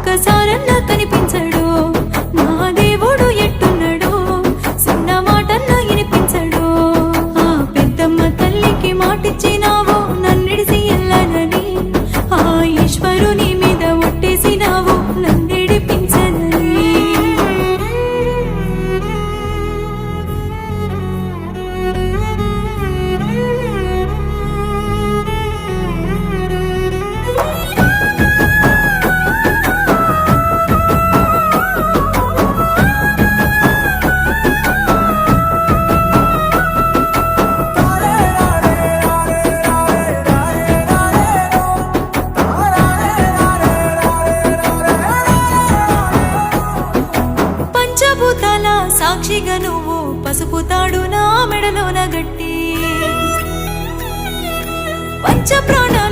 ఒక్కసారన్నా కనిపించడు నా దేవుడు ఎట్టున్నాడు చిన్న మాటన్నా వినిపించడు ఆ పెద్దమ్మ తల్లికి మాటిచ్చినావు నన్నిడిసి ఎల్లనని ఆ ఈశ్వరుని మీద ఒట్టేసినావు నన్నిడిపించనని పంచభూతాల సాక్షిగా నువ్వు పసుపు తాడు నా మెడలోన గట్టి పంచ ప్రాణాల